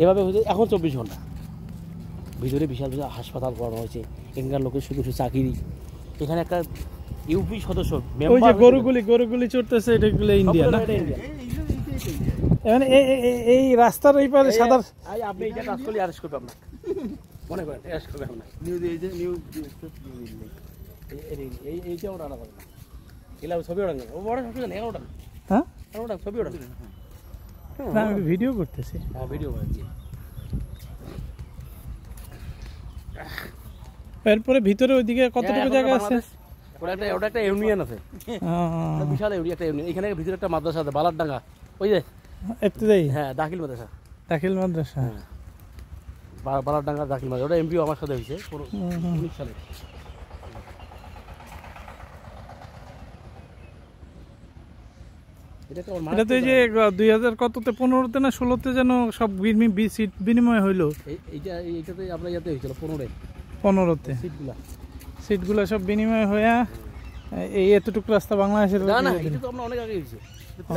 এভাবে হয়েছে এখন 24 ঘন্টা। ভিতরে বিশাল বিশাল হাসপাতাল করানো হয়েছে, এখানকার লোকের শুধু শুধু চাকরি। এখানে একটা ইউপি সদস্য ওই যে গরুগুলি চড়তেছে, এটাগুলো ইন্ডিয়া না? মানে এই রাস্তার এই পারে সাদা আপনি এটা কাজ করলে অ্যারেস্ট করবে আপনাকে, মনে করেন অ্যারেস্ট করবে আপনাকে। এইটাও রান্না করে না, এগুলো ছবি ওঠান, ও বড় ছবি ওঠান, ওঠান। হ্যাঁ ওঠান, ছবি ওঠান। না, আমি ভিডিও করতেছি। হ্যাঁ, ভিডিও করেছি। এরপরে ভিতরে ওইদিকে কতটুকু জায়গা আছে? ওটা একটা ইউনিয়ন আছে, বিশাল একটা ইউনিয়ন। এখানে ভিতরে একটা মাদ্রাসা আছে, বালারডাঙ্গা, ওই যে এফতেদায়ী। হ্যাঁ, দাখিল মাদ্রাসা। দাখিল মাদ্রাসা, বালারডাঙ্গা দাখিল মাদ্রাসা। ওটা এমপিও আমার সাথে হয়েছে 19 সালে। এটা তো এই যে 2000 কততে 15তে না 16তে যেন সব সিট বিনিময় হইলো। এইটাতে আপনার ইয়াতে হয়েছিল 15তে সিটগুলো সব বিনিময় হইয়া এই এতটুকু রাস্তা বাংলাদেশের। না না, এটা তো আমরা অনেক আগে হয়েছে,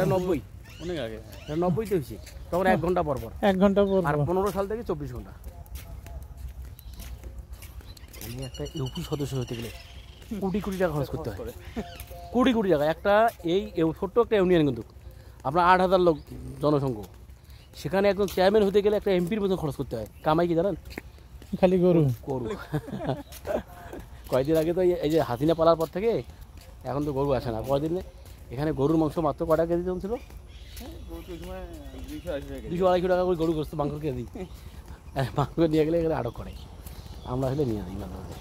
90 অনেক আগে, 90তে হয়েছে। তখন 1 ঘন্টা পর পর, 1 ঘন্টা পর। আর 15 সাল থেকে 24 ঘন্টা। আমি একটা ইউপি সদস্য হতে গেলে কোটি কোটি টাকা খরচ করতে হয়, কোটি কোটি টাকা। একটা এই ছোট্ট একটা ইউনিয়ন, কিন্তু আপনার 8000 লোক জনসংখ্যা, সেখানে একজন চেয়ারম্যান হতে গেলে একটা এমপির মতন খরচ করতে হয়। কামাই কি জানেন? খালি গরু। কয়েকদিন আগে তো এই যে হাসিনা পালার পর থেকে এখন তো গরু আসে না। কয়েকদিন এখানে গরুর মাংস মাত্র কটা কেজি ছিল? 200-250 টাকা করে গরু করতো মাংস কেজি। মাংস নিয়ে গেলে এখানে আটক করে, আমরা আসলে নিয়ে যাই মাঝে মাঝে।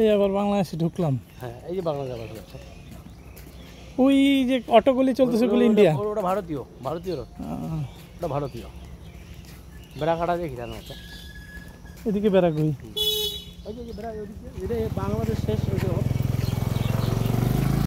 এই আবার বাংলাদেশে ঢুকলাম। হ্যাঁ, এই যে বাংলাদেশ আছে, ওই যে অটোগুলি চলতেছে বলে ইন্ডিয়া। ওটা ভারতীয়, ওটা ভারতীয়। বেড়া কাটা দিয়ে ঘিরানো হচ্ছে। এদিকে বেড়াগুই, ওই যে বেড়া, বাংলাদেশ শেষ।